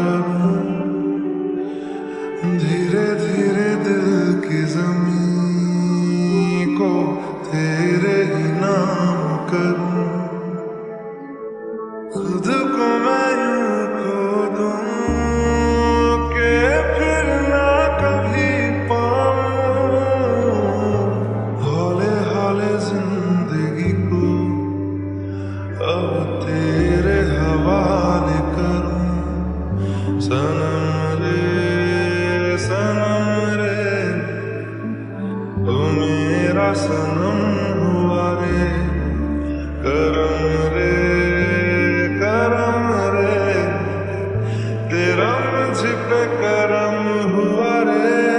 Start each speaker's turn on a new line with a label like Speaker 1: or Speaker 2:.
Speaker 1: करूं, धीरे धीरे दिल की जमीन को तेरे ही नाम करूं। खुद को मैं यूं खो दूं कि फिर ना कभी पाऊं, हौले हौले जिंदगी को अब तेरे हवाले करूं। सनम रे तू मेरा सनम हुआ रे, करम रे तेरा मुझ पे करम हुआ रे।